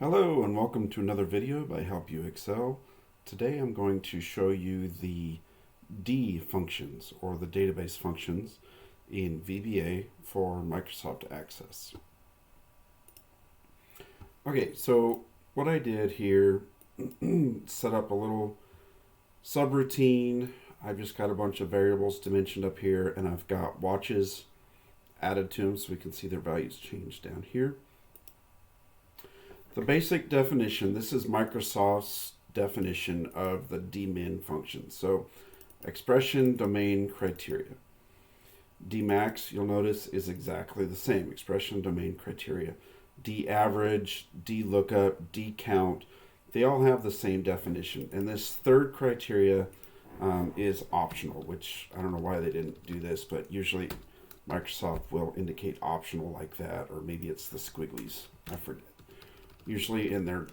Hello and welcome to another video by Help You Excel. Today I'm going to show you the D functions or the database functions in VBA for Microsoft Access. Okay, so what I did here, set up a little subroutine. I've just got a bunch of variables dimensioned up here and I've got watches added to them so we can see their values change down here. The basic definition, this is Microsoft's definition of the DMin function. So expression, domain, criteria. DMax, you'll notice, is exactly the same. Expression, domain, criteria. DAverage, DLookup, DCount, they all have the same definition. And this third criteria is optional, which I don't know why they didn't do this, but usually Microsoft will indicate optional like that, or maybe it's the squigglies, I forget. Usually in their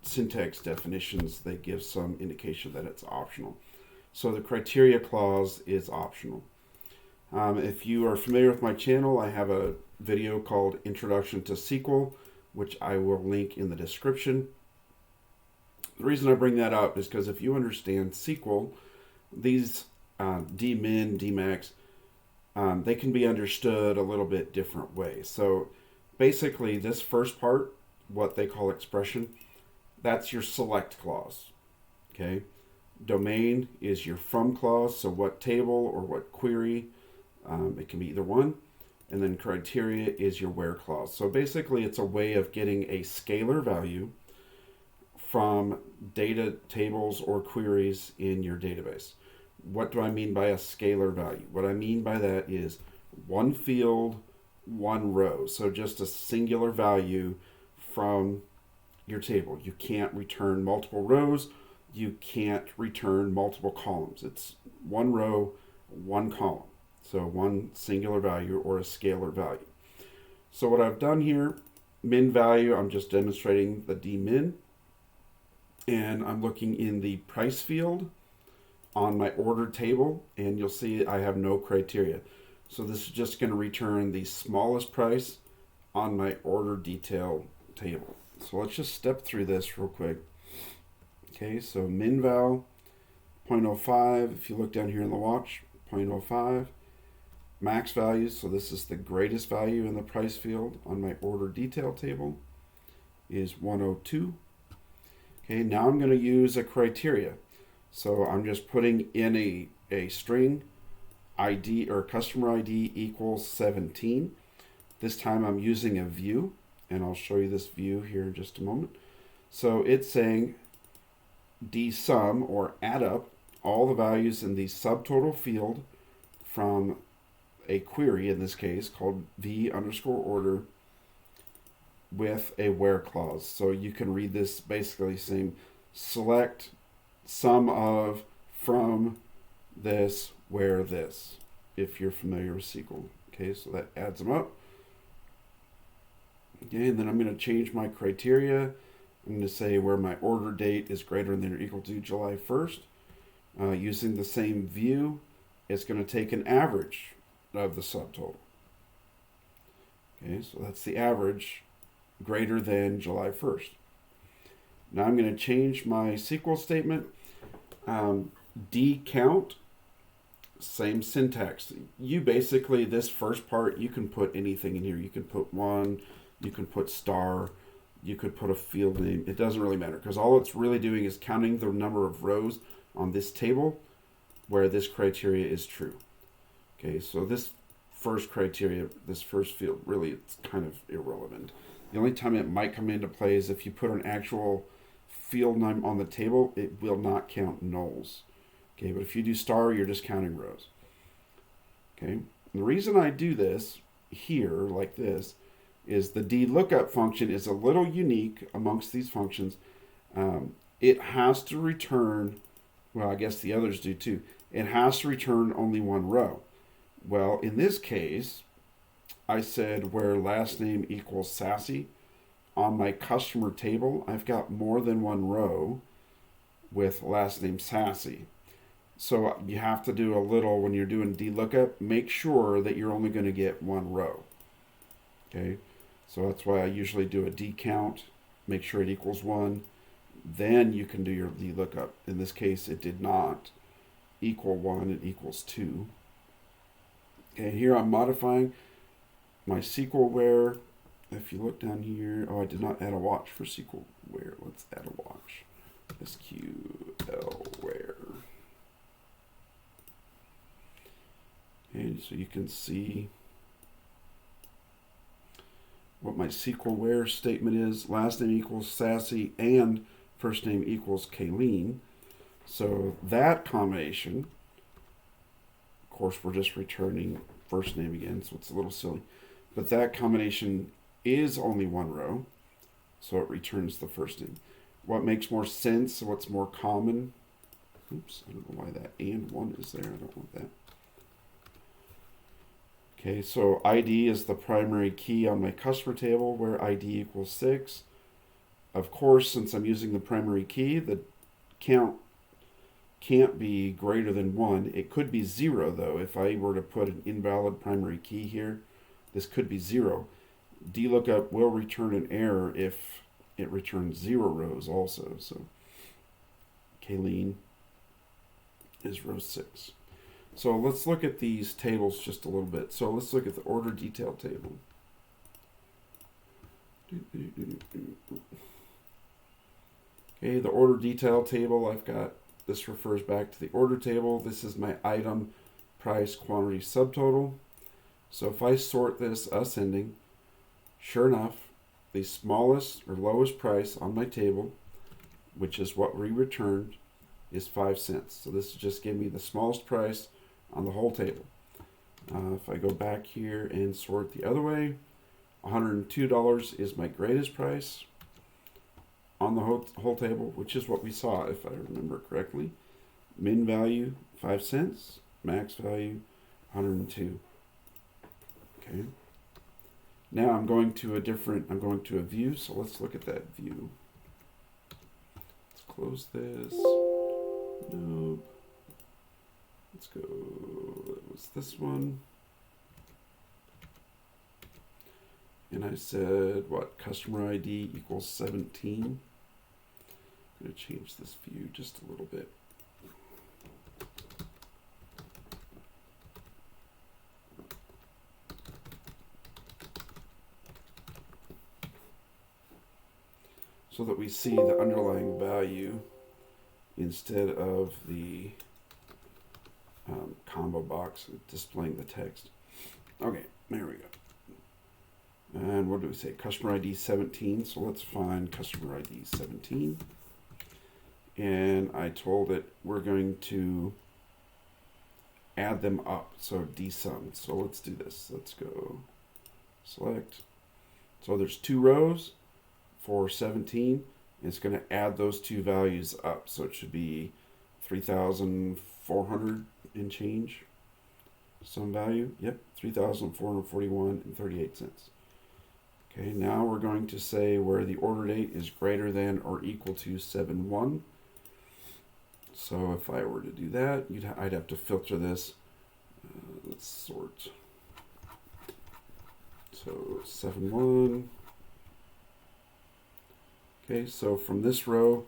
syntax definitions, they give some indication that it's optional. So the criteria clause is optional. If you are familiar with my channel, I have a video called Introduction to SQL, which I will link in the description. The reason I bring that up is because if you understand SQL, these DMin, DMax, they can be understood a little bit different ways. So basically this first part, what they call expression, that's your select clause. Okay, domain is your from clause, so what table or what query, it can be either one, and then criteria is your where clause. So basically it's a way of getting a scalar value from data tables or queries in your database. What do I mean by a scalar value? What I mean by that is one field, one row, so just a singular value from your table. You can't return multiple rows. You can't return multiple columns. It's one row, one column. So one singular value or a scalar value. So what I've done here, min value, I'm just demonstrating the DMin. And I'm looking in the price field on my order table, and you'll see I have no criteria. So this is just going to return the smallest price on my order detail table. So let's just step through this real quick. Okay, so min val 0.05. If you look down here in the watch, 0.05. Max values, so this is the greatest value in the price field on my order detail table, is 102. Okay, now I'm going to use a criteria. So I'm just putting in a string ID or customer ID equals 17. This time I'm using a view, and I'll show you this view here in just a moment. So it's saying DSum, or add up all the values in the subtotal field from a query, in this case called v_order, with a where clause. So you can read this basically saying select sum of from this where this, if you're familiar with SQL. Okay, so that adds them up. Okay, and then I'm going to change my criteria. I'm going to say where my order date is greater than or equal to July 1st. Using the same view, it's going to take an average of the subtotal. Okay, so that's the average greater than July 1st. Now I'm going to change my SQL statement. DCount, same syntax. You basically, this first part, you can put anything in here. You can put one, you can put star, you could put a field name. It doesn't really matter because all it's really doing is counting the number of rows on this table where this criteria is true. Okay, so this first criteria, this first field, really it's kind of irrelevant. The only time it might come into play is if you put an actual field name on the table, it will not count nulls. Okay, but if you do star, you're just counting rows. Okay, and the reason I do this here like this is the DLookup function is a little unique amongst these functions. It has to return, well, I guess the others do too. It has to return only one row. Well, in this case, I said where last name equals Sassy. On my customer table, I've got more than one row with last name Sassy. So you have to do a little, when you're doing DLookup, make sure that you're only going to get one row. Okay, so that's why I usually do a DCount make sure it equals 1. Then you can do your DLookup. In this case, it did not equal 1, it equals 2. Okay, here I'm modifying my SQL where. If you look down here, oh, I did not add a watch for SQL where. Let's add a watch. SQL where. And so you can see what my SQL where statement is. Last name equals Sassy and first name equals Kayleen. So that combination, of course, we're just returning first name again, so it's a little silly. But that combination is only one row, so it returns the first name. What makes more sense, what's more common? Oops, I don't know why that and 1 is there. I don't want that. Okay, so ID is the primary key on my customer table where ID equals 6. Of course, since I'm using the primary key, the count can't be greater than 1. It could be 0, though. If I were to put an invalid primary key here, this could be 0. DLookup will return an error if it returns 0 rows also. So Kayleen is row 6. So let's look at these tables just a little bit. So let's look at the order detail table. Okay, the order detail table, I've got, this refers back to the order table. This is my item, price, quantity, subtotal. So if I sort this ascending, sure enough, the smallest or lowest price on my table, which is what we returned, is 5 cents. So this is just giving me the smallest price on the whole table. If I go back here and sort the other way, $102 is my greatest price on the whole table, which is what we saw, if I remember correctly. Min value, 5 cents. Max value, 102. Okay. Now I'm going to a view, so let's look at that view. Let's close this. Nope. Let's go, that was this one. And I said, what, customer ID equals 17. I'm going to change this view just a little bit. So that we see the underlying value instead of the combo box displaying the text. Okay, there we go. And what do we say? Customer ID 17. So let's find customer ID 17. And I told it we're going to add them up. So DSum. So let's do this. Let's go select. So there's 2 rows for 17. It's going to add those 2 values up. So it should be 3,400 and change. Some value. Yep, 3,441 and 38 cents. Okay, now we're going to say where the order date is greater than or equal to 7/1. So if I were to do that, I'd have to filter this. Let's sort. So 7/1. Okay, so from this row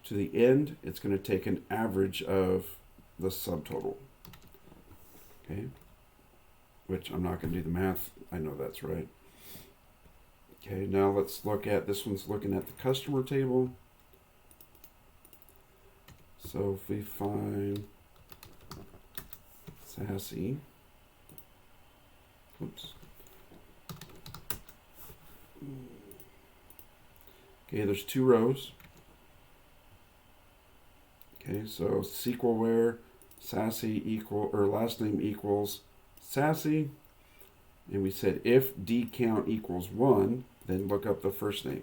to the end, it's going to take an average of the subtotal. Okay, which I'm not going to do the math. I know that's right. Okay, now let's look at, this one's looking at the customer table. So if we find Sassy, oops. Okay, there's 2 rows. Okay, so SQL where Sassy equal, or last name equals Sassy. And we said if DCount equals 1, then look up the first name.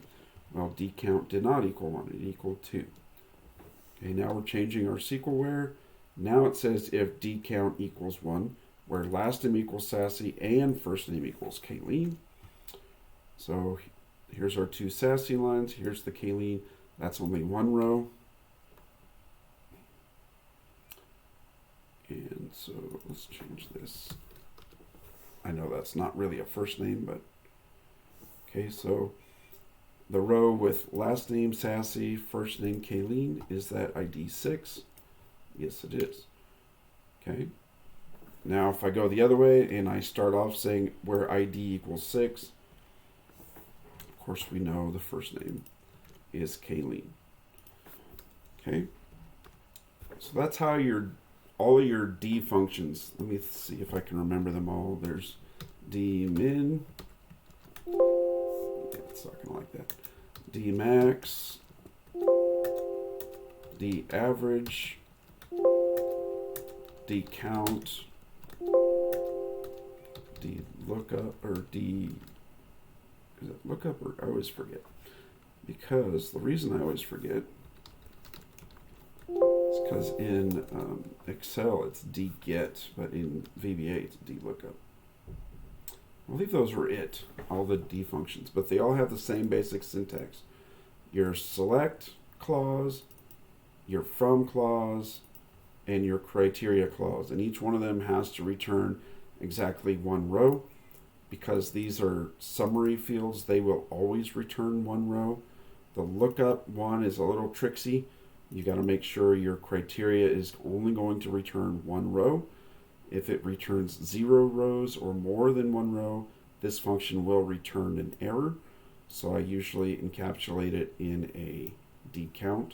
Well, DCount did not equal 1, it equaled 2. Okay, now we're changing our SQL where. Now it says if DCount equals 1, where last name equals Sassy and first name equals Kayleen. So here's our 2 Sassy lines, here's the Kayleen. That's only 1 row. And so let's change this. I know that's not really a first name, but okay, so The row with last name Sassy, first name Kayleen, is that ID 6? Yes, it is. Okay. Now, if I go the other way and I start off saying where ID equals 6, of course we know the first name is Kayleen. Okay. So that's how all of your D functions. Let me see if I can remember them all. There's DMin. Yeah, it's not gonna like that. DMax. DAverage. DCount. DLookup or is it lookup or I always forget. Because the reason I always forget is because in Excel it's dget, but in VBA it's DLookup. I believe those were all the D functions, but they all have the same basic syntax. Your select clause, your from clause, and your criteria clause. And each one of them has to return exactly one row. Because these are summary fields, they will always return one row. The lookup one is a little tricksy. You got to make sure your criteria is only going to return one row. If it returns 0 rows or more than one row, this function will return an error. So I usually encapsulate it in a DCount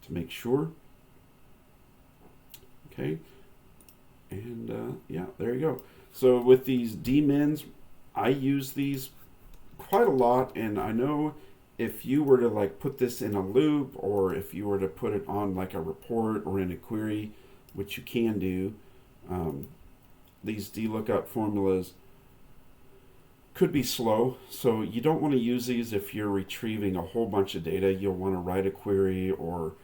to make sure. Okay. And yeah, there you go. So with these DMins, I use these quite a lot, and I know if you were to like put this in a loop, or if you were to put it on like a report or in a query, which you can do, these DLookup formulas could be slow. So you don't want to use these if you're retrieving a whole bunch of data. You'll want to write a query or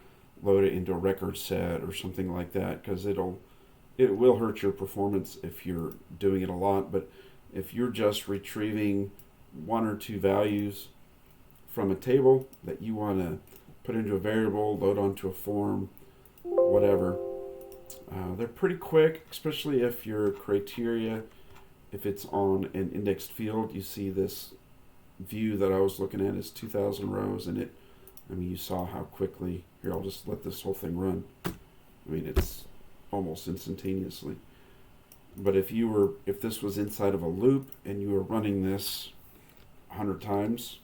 load it into a record set or something like that, because it will hurt your performance if you're doing it a lot. But if you're just retrieving 1 or 2 values from a table that you want to put into a variable, load onto a form, whatever, they're pretty quick, especially if your criteria, if it's on an indexed field. You see this view that I was looking at is 2,000 rows, and you saw how quickly. Here, I'll just let this whole thing run. It's almost instantaneously. But if this was inside of a loop and you were running this 100 times,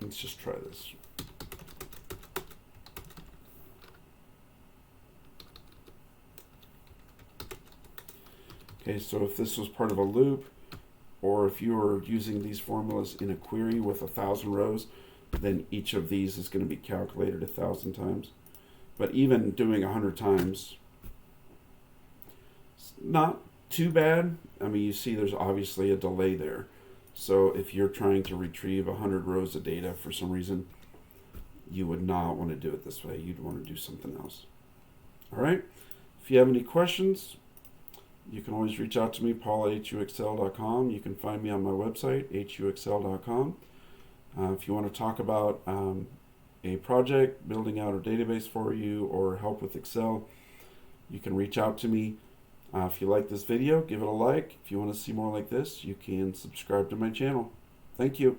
let's just try this. Okay, so if this was part of a loop, or if you were using these formulas in a query with 1,000 rows, then each of these is going to be calculated 1,000 times. But even doing 100 times, it's not too bad. You see there's obviously a delay there. So if you're trying to retrieve 100 rows of data for some reason, you would not want to do it this way. You'd want to do something else. All right. If you have any questions, you can always reach out to me, paul@huxl.com. You can find me on my website, huxl.com. If you want to talk about a project, building out a database for you, or help with Excel, you can reach out to me. If you like this video, give it a like. If you want to see more like this, you can subscribe to my channel. Thank you.